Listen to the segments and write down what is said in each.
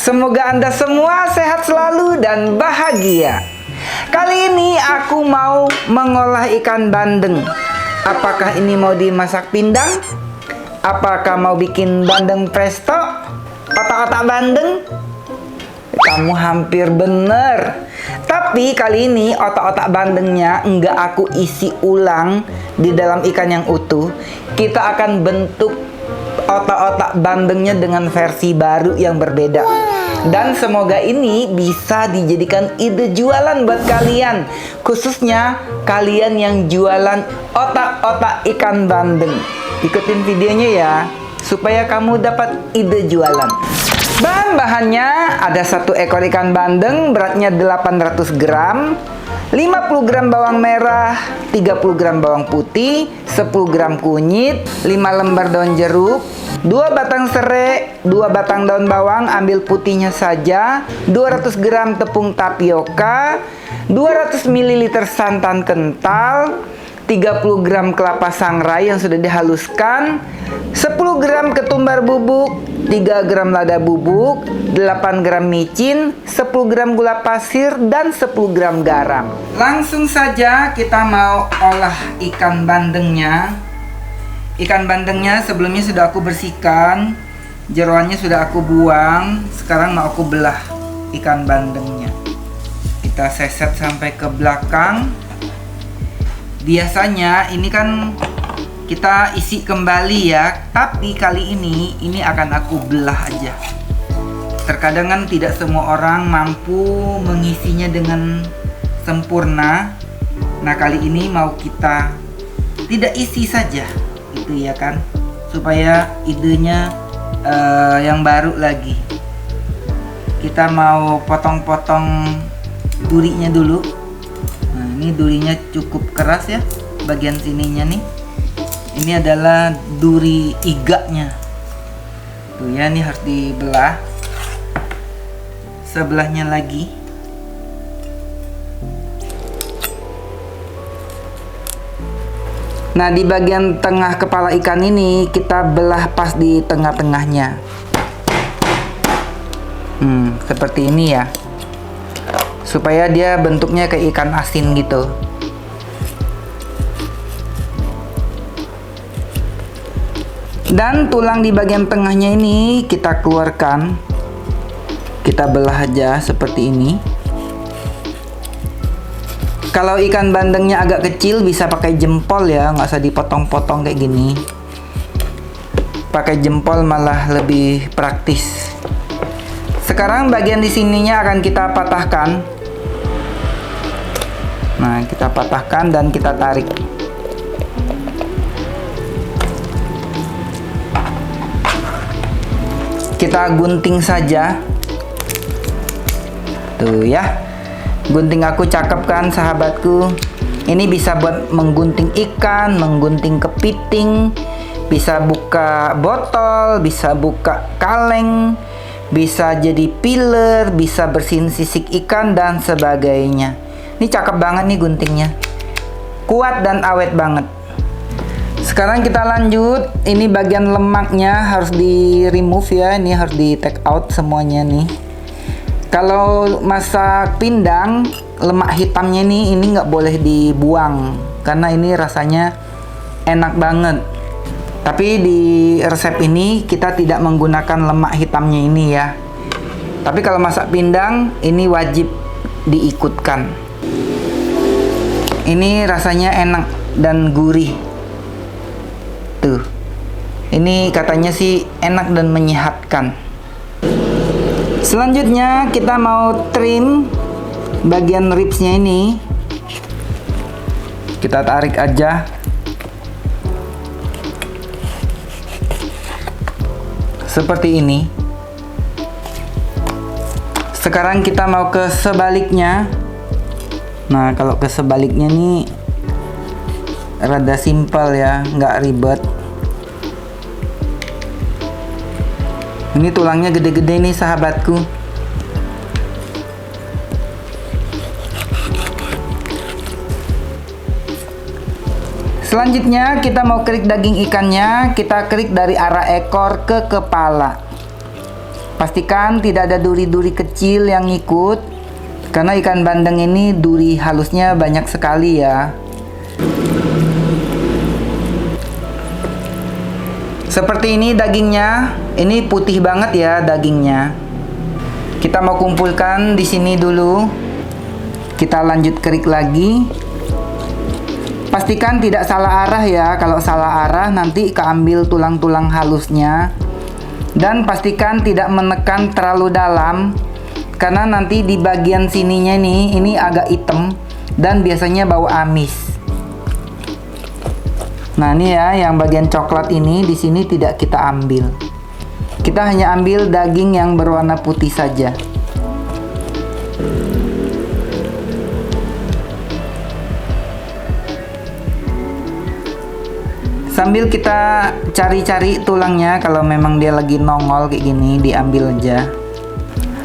Semoga Anda semua sehat selalu dan bahagia. Kali ini aku mau mengolah ikan bandeng. Apakah ini mau dimasak pindang? Apakah mau bikin bandeng presto? Otak-otak bandeng? Kamu hampir bener. Tapi kali ini otak-otak bandengnya enggak aku isi ulang di dalam ikan yang utuh. Kita akan bentuk otak-otak bandengnya dengan versi baru yang berbeda. Dan semoga ini bisa dijadikan ide jualan buat kalian, khususnya kalian yang jualan otak-otak ikan bandeng. Ikutin videonya ya, supaya kamu dapat ide jualan. Bahan-bahannya ada 1 ekor ikan bandeng, beratnya 800 gram, 50 gram bawang merah, 30 gram bawang putih, 10 gram kunyit, 5 lembar daun jeruk, 2 batang serai, 2 batang daun bawang, ambil putihnya saja, 200 gram tepung tapioka, 200 ml santan kental, 30 gram kelapa sangrai yang sudah dihaluskan, 10 gram ketumbar bubuk, 3 gram lada bubuk, 8 gram micin, 10 gram gula pasir, dan 10 gram garam. Langsung saja kita mau olah ikan bandengnya. Ikan bandengnya sebelumnya sudah aku bersihkan, jeroannya sudah aku buang. Sekarang mau aku belah ikan bandengnya. Kita seset sampai ke belakang. Biasanya ini kan kita isi kembali ya, tapi kali ini akan aku belah aja. Terkadang kan tidak semua orang mampu mengisinya dengan sempurna. Nah, kali ini mau kita tidak isi saja, gitu ya kan, supaya idenya yang baru lagi. Kita mau potong-potong durinya dulu. Nah, ini durinya cukup keras ya, bagian sininya nih. Ini adalah duri iganya. Tuh ya, ini harus dibelah. Sebelahnya lagi. Nah, di bagian tengah kepala ikan ini kita belah pas di tengah-tengahnya. Seperti ini ya. Supaya dia bentuknya kayak ikan asin gitu. Dan tulang di bagian tengahnya ini kita keluarkan. Kita belah aja seperti ini. Kalau ikan bandengnya agak kecil bisa pakai jempol ya, nggak usah dipotong-potong kayak gini. Pakai jempol malah lebih praktis. Sekarang bagian di sininya akan kita patahkan. Nah, kita patahkan dan kita tarik. Kita gunting saja. Tuh ya. Gunting aku cakep kan, sahabatku. Ini bisa buat menggunting ikan, menggunting kepiting, bisa buka botol, bisa buka kaleng, bisa jadi piler, bisa bersihin sisik ikan dan sebagainya. Ini cakep banget nih guntingnya. Kuat dan awet banget. Sekarang kita lanjut. Ini bagian lemaknya harus di remove ya. Ini harus di take out semuanya nih. Kalau masak pindang, lemak hitamnya ini nggak boleh dibuang karena ini rasanya enak banget. Tapi di resep ini kita tidak menggunakan lemak hitamnya ini ya. Tapi kalau masak pindang ini wajib diikutkan. Ini rasanya enak dan gurih. Tuh. Ini katanya sih enak dan menyehatkan. Selanjutnya kita mau trim bagian ribsnya ini. Kita tarik aja. Seperti ini. Sekarang kita mau ke sebaliknya. Nah, kalau ke sebaliknya nih rada simpel ya, nggak ribet. Ini tulangnya gede-gede nih sahabatku. Selanjutnya kita mau kerik daging ikannya. Kita kerik dari arah ekor ke kepala. Pastikan tidak ada duri-duri kecil yang ngikut, karena ikan bandeng ini duri halusnya banyak sekali ya. Seperti ini dagingnya, ini putih banget ya dagingnya. Kita mau kumpulkan di sini dulu. Kita lanjut kerik lagi. Pastikan tidak salah arah ya. Kalau salah arah nanti keambil tulang-tulang halusnya. Dan pastikan tidak menekan terlalu dalam, karena nanti di bagian sininya nih, ini agak hitam dan biasanya bau amis. Nah, ini ya, yang bagian coklat ini di sini tidak kita ambil. Kita hanya ambil daging yang berwarna putih saja. Sambil kita cari-cari tulangnya, kalau memang dia lagi nongol kayak gini, diambil aja.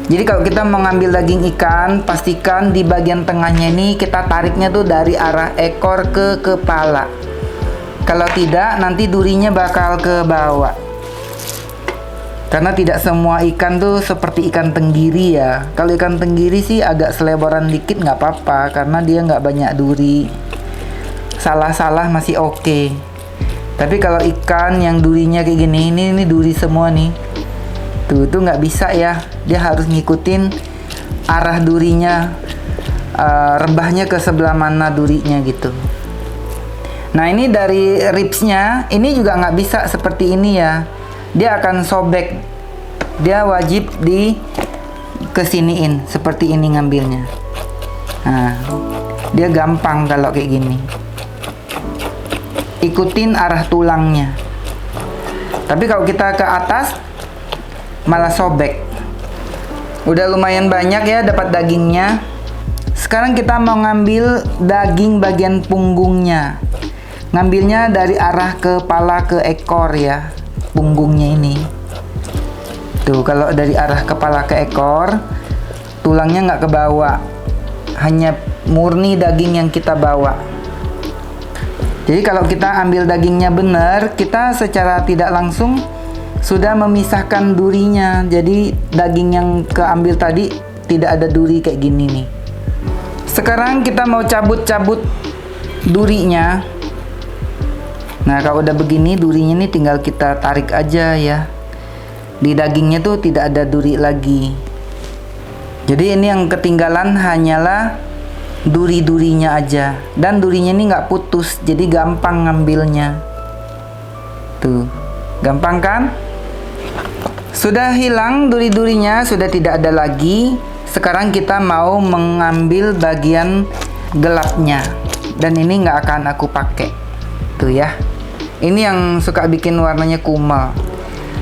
Jadi kalau kita mau ngambil daging ikan, pastikan di bagian tengahnya ini kita tariknya tuh dari arah ekor ke kepala. Kalau tidak, nanti durinya bakal ke bawah. Karena tidak semua ikan tuh seperti ikan tenggiri ya. Kalau ikan tenggiri sih agak selebaran dikit nggak apa-apa, karena dia nggak banyak duri. Salah-salah masih oke. Tapi kalau ikan yang durinya kayak gini, ini duri semua nih. Tuh nggak bisa ya. Dia harus ngikutin arah durinya, rebahnya ke sebelah mana durinya gitu. Nah, ini dari ribsnya, ini juga nggak bisa seperti ini ya. Dia akan sobek. Dia wajib di kesiniin seperti ini ngambilnya. Nah, dia gampang kalau kayak gini. Ikutin arah tulangnya. Tapi kalau kita ke atas malah sobek. Udah lumayan banyak ya dapat dagingnya. Sekarang kita mau ngambil daging bagian punggungnya. Ngambilnya dari arah kepala ke ekor ya, punggungnya ini. Tuh, kalau dari arah kepala ke ekor, tulangnya nggak ke bawah, hanya murni daging yang kita bawa. Jadi kalau kita ambil dagingnya benar, kita secara tidak langsung sudah memisahkan durinya. Jadi daging yang keambil tadi tidak ada duri kayak gini nih. Sekarang kita mau cabut-cabut durinya. Nah, kalau udah begini durinya ini tinggal kita tarik aja ya. Di dagingnya tuh tidak ada duri lagi. Jadi ini yang ketinggalan hanyalah duri-durinya aja. Dan durinya ini nggak putus, jadi gampang ngambilnya. Tuh, gampang kan? Sudah hilang duri-durinya, sudah tidak ada lagi. Sekarang kita mau mengambil bagian gelapnya. Dan ini nggak akan aku pakai. Tuh ya. Ini yang suka bikin warnanya kumal.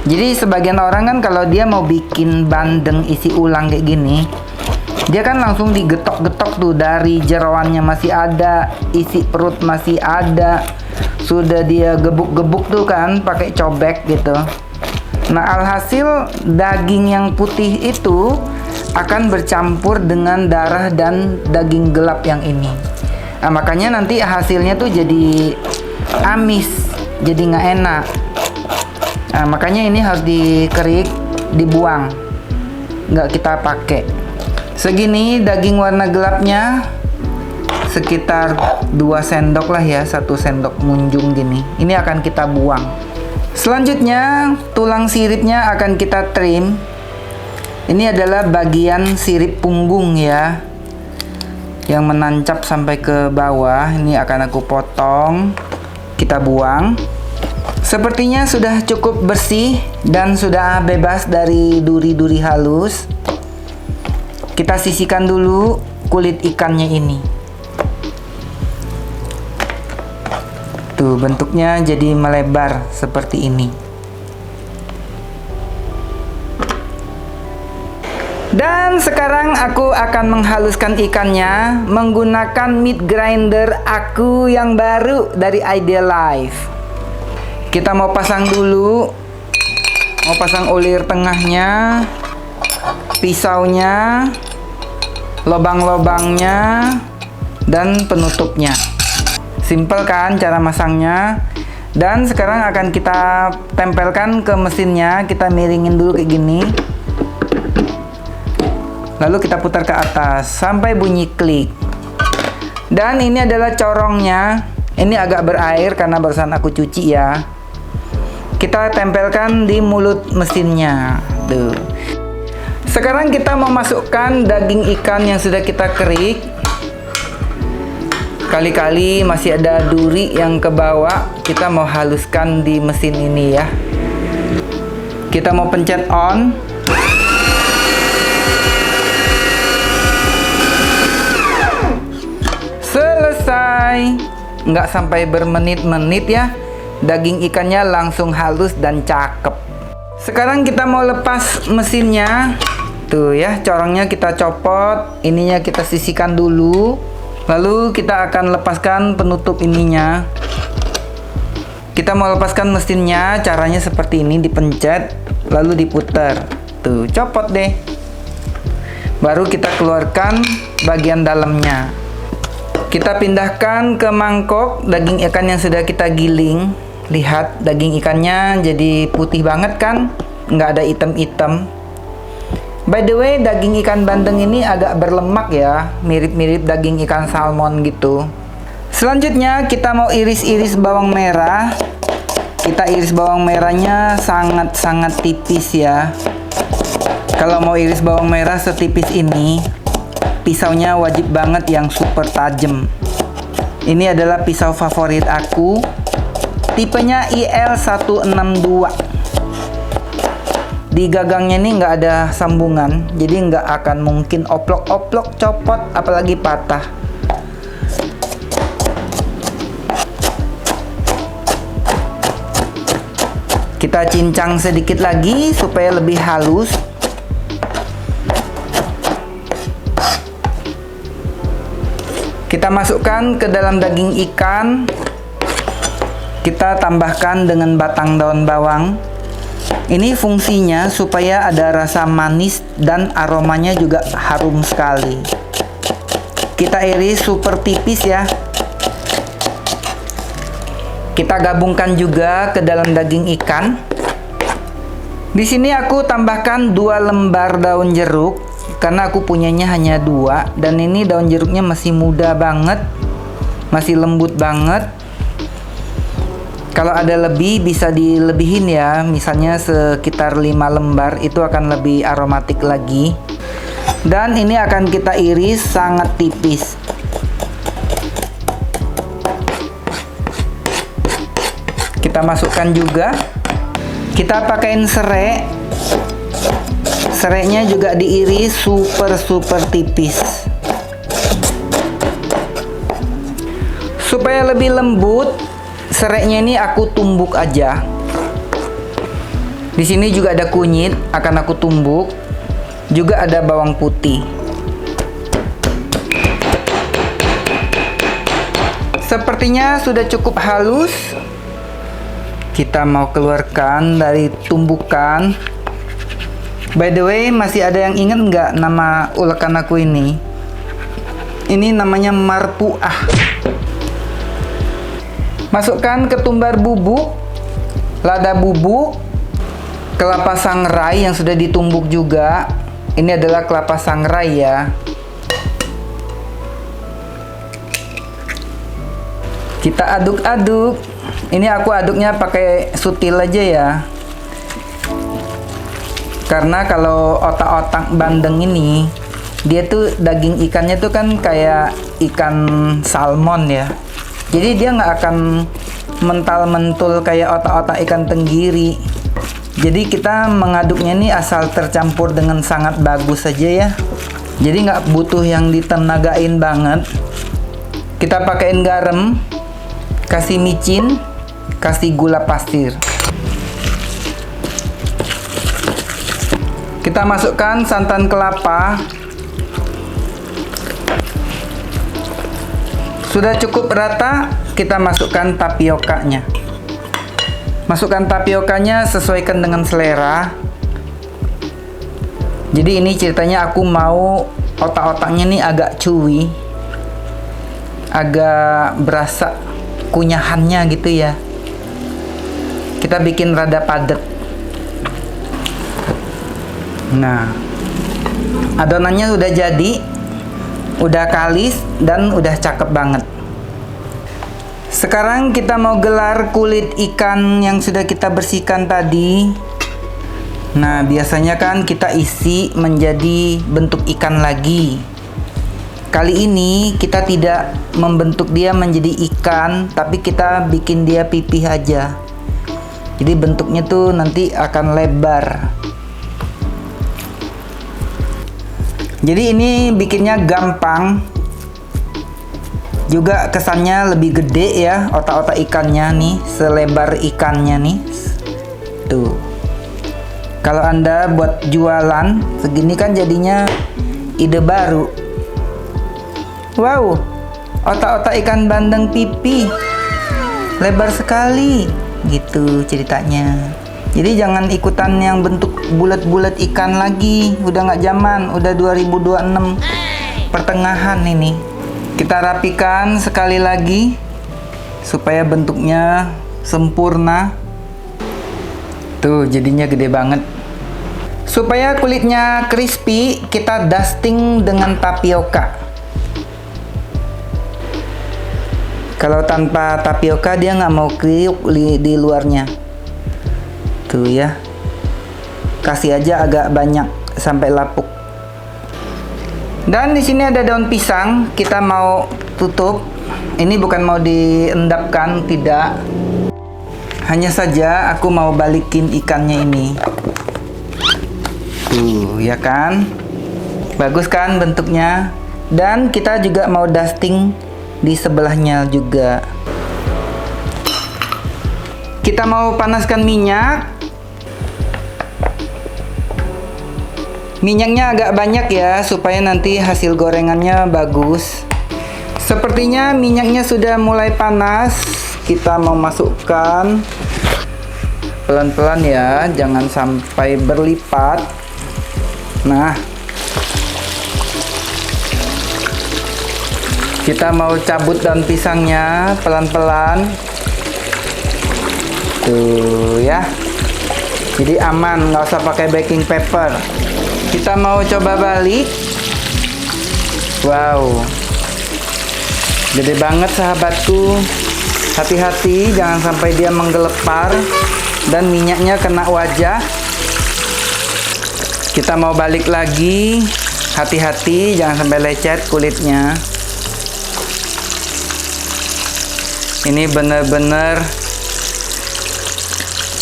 Jadi sebagian orang kan kalau dia mau bikin bandeng isi ulang kayak gini, dia kan langsung digetok-getok tuh, dari jeroannya masih ada, isi perut masih ada, sudah dia gebuk-gebuk tuh kan pakai cobek gitu. Nah, alhasil daging yang putih itu akan bercampur dengan darah dan daging gelap yang ini. Nah, makanya nanti hasilnya tuh jadi amis, jadi nggak enak. Nah, makanya ini harus dikerik, dibuang, nggak kita pakai. Segini daging warna gelapnya, sekitar 2 sendok lah ya, 1 sendok munjung gini. Ini akan kita buang. Selanjutnya tulang siripnya akan kita trim. Ini adalah bagian sirip punggung ya, yang menancap sampai ke bawah. Ini akan aku potong, kita buang. Sepertinya sudah cukup bersih dan sudah bebas dari duri-duri halus. Kita sisihkan dulu kulit ikannya ini. Tuh, bentuknya jadi melebar seperti ini. Dan sekarang aku akan menghaluskan ikannya menggunakan meat grinder aku yang baru dari Ideal Life. Kita mau pasang dulu, mau pasang ulir tengahnya, pisaunya, lobang-lobangnya, dan penutupnya. Simple kan cara masangnya. Dan sekarang akan kita tempelkan ke mesinnya. Kita miringin dulu kayak gini. Lalu kita putar ke atas sampai bunyi klik. Dan ini adalah corongnya. Ini agak berair karena barusan aku cuci ya. Kita tempelkan di mulut mesinnya. Tuh. Sekarang kita mau masukkan daging ikan yang sudah kita kerik. Kali-kali masih ada duri yang ke bawah. Kita mau haluskan di mesin ini ya. Kita mau pencet on. Selesai. Nggak sampai bermenit-menit ya. Daging ikannya langsung halus dan cakep. Sekarang kita mau lepas mesinnya. Tuh ya, corongnya kita copot. Ininya kita sisihkan dulu. Lalu kita akan lepaskan penutup ininya. Kita mau lepaskan mesinnya. Caranya seperti ini, dipencet lalu diputar. Tuh, copot deh. Baru kita keluarkan bagian dalamnya. Kita pindahkan ke mangkok daging ikan yang sudah kita giling. Lihat, daging ikannya jadi putih banget kan? Nggak ada item-item. By the way, daging ikan bandeng ini agak berlemak ya. Mirip-mirip daging ikan salmon gitu. Selanjutnya kita mau iris-iris bawang merah. Kita iris bawang merahnya sangat-sangat tipis ya. Kalau mau iris bawang merah setipis ini, pisaunya wajib banget yang super tajam. Ini adalah pisau favorit aku. Tipenya IL162. Di gagangnya ini nggak ada sambungan, jadi nggak akan mungkin oplok-oplok, copot, apalagi patah. Kita cincang sedikit lagi supaya lebih halus. Kita masukkan ke dalam daging ikan. Kita tambahkan dengan batang daun bawang. Ini fungsinya supaya ada rasa manis dan aromanya juga harum sekali. Kita iris super tipis ya. Kita gabungkan juga ke dalam daging ikan. Di sini aku tambahkan 2 lembar daun jeruk karena aku punyanya hanya 2 dan ini daun jeruknya masih muda banget, masih lembut banget. Kalau ada lebih bisa dilebihin ya, misalnya sekitar 5 lembar, itu akan lebih aromatik lagi. Dan ini akan kita iris sangat tipis. Kita masukkan juga. Kita pakaiin serai. Serainya juga diiris super tipis. Supaya lebih lembut, serainya ini aku tumbuk aja. Di sini juga ada kunyit, akan aku tumbuk. Juga ada bawang putih. Sepertinya sudah cukup halus. Kita mau keluarkan dari tumbukan. By the way, masih ada yang ingat nggak nama ulekan aku ini? Ini namanya marpuah. Masukkan ketumbar bubuk, lada bubuk, kelapa sangrai yang sudah ditumbuk juga. Ini adalah kelapa sangrai ya. Kita aduk-aduk. Ini aku aduknya pakai sutil aja ya. Karena kalau otak-otak bandeng ini, dia tuh daging ikannya tuh kan kayak ikan salmon ya. Jadi dia nggak akan mental-mentul kayak otak-otak ikan tenggiri. Jadi kita mengaduknya ini asal tercampur dengan sangat bagus saja ya. Jadi nggak butuh yang ditenagain banget. Kita pakein garam, kasih micin, kasih gula pasir. Kita masukkan santan kelapa. Sudah cukup rata, kita masukkan tapiokanya. Masukkan tapiokanya, sesuaikan dengan selera. Jadi ini ceritanya aku mau otak-otaknya nih agak chewy, agak berasa kunyahannya gitu ya. Kita bikin rada padat. Nah, Adonannya udah jadi, udah kalis dan udah cakep banget. Sekarang kita mau gelar kulit ikan yang sudah kita bersihkan tadi. Nah, biasanya kan kita isi menjadi bentuk ikan lagi. Kali ini kita tidak membentuk dia menjadi ikan, tapi kita bikin dia pipih aja. Jadi bentuknya tuh nanti akan lebar. Jadi ini bikinnya gampang. Juga kesannya lebih gede ya, otak-otak ikannya nih, selebar ikannya nih. Tuh. Kalau Anda buat jualan, segini kan jadinya ide baru. Wow, otak-otak ikan bandeng pipi. Lebar sekali, gitu ceritanya. Jadi jangan ikutan yang bentuk bulat-bulat ikan lagi. Udah nggak zaman, udah 2026 pertengahan ini. Kita rapikan sekali lagi supaya bentuknya sempurna. Tuh, jadinya gede banget. Supaya kulitnya crispy, kita dusting dengan tapioka. Kalau tanpa tapioka dia nggak mau kriuk di luarnya. Tuh ya, kasih aja agak banyak sampai lapuk. Dan di sini ada daun pisang, kita mau tutup. Ini bukan mau diendapkan, tidak. Hanya saja aku mau balikin ikannya ini. Tuh, ya kan? Bagus kan bentuknya? Dan kita juga mau dusting di sebelahnya juga. Kita mau panaskan minyak. Minyaknya agak banyak ya, supaya nanti hasil gorengannya bagus. Sepertinya minyaknya sudah mulai panas. Kita mau masukkan pelan-pelan ya, jangan sampai berlipat. Nah, kita mau cabut daun pisangnya pelan-pelan. Tuh ya, jadi aman, nggak usah pakai baking paper. Kita mau coba balik. Wow, gede banget sahabatku. Hati-hati jangan sampai dia menggelepar dan minyaknya kena wajah. Kita mau balik lagi. Hati-hati jangan sampai lecet kulitnya. Ini bener-bener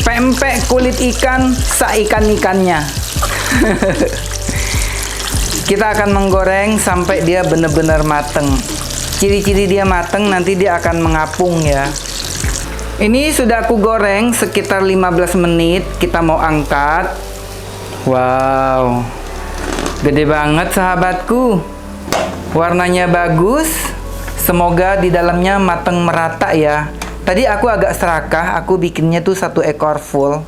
pempek kulit ikan saikan-ikannya. Kita akan menggoreng sampai dia benar-benar mateng. Ciri-ciri dia mateng nanti dia akan mengapung ya. Ini sudah aku goreng sekitar 15 menit. Kita mau angkat. Wow, gede banget sahabatku. Warnanya bagus. Semoga di dalamnya mateng merata ya. Tadi aku agak serakah, aku bikinnya tuh 1 ekor full.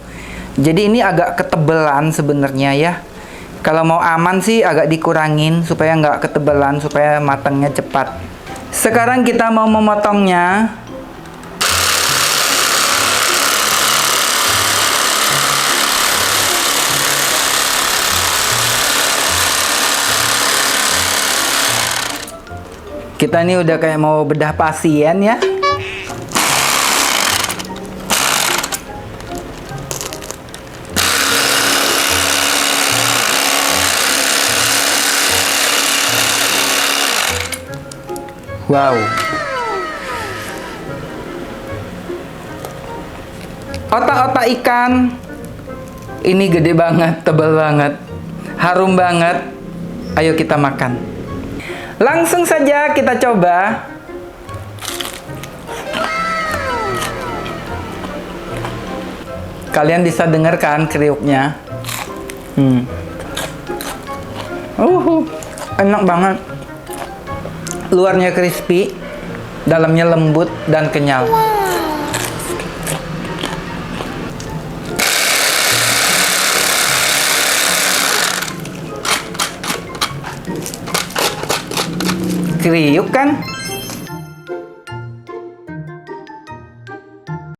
Jadi ini agak ketebelan sebenarnya ya. Kalau mau aman sih agak dikurangin supaya nggak ketebelan, supaya matangnya cepat. Sekarang kita mau memotongnya. Kita ini udah kayak mau bedah pasien ya. Wow. Otak-otak ikan. Ini gede banget, tebal banget, harum banget. Ayo kita makan. Langsung saja kita coba. Kalian bisa dengarkan kriuknya. Enak banget. Luarnya crispy, dalamnya lembut dan kenyal. Kriuk kan?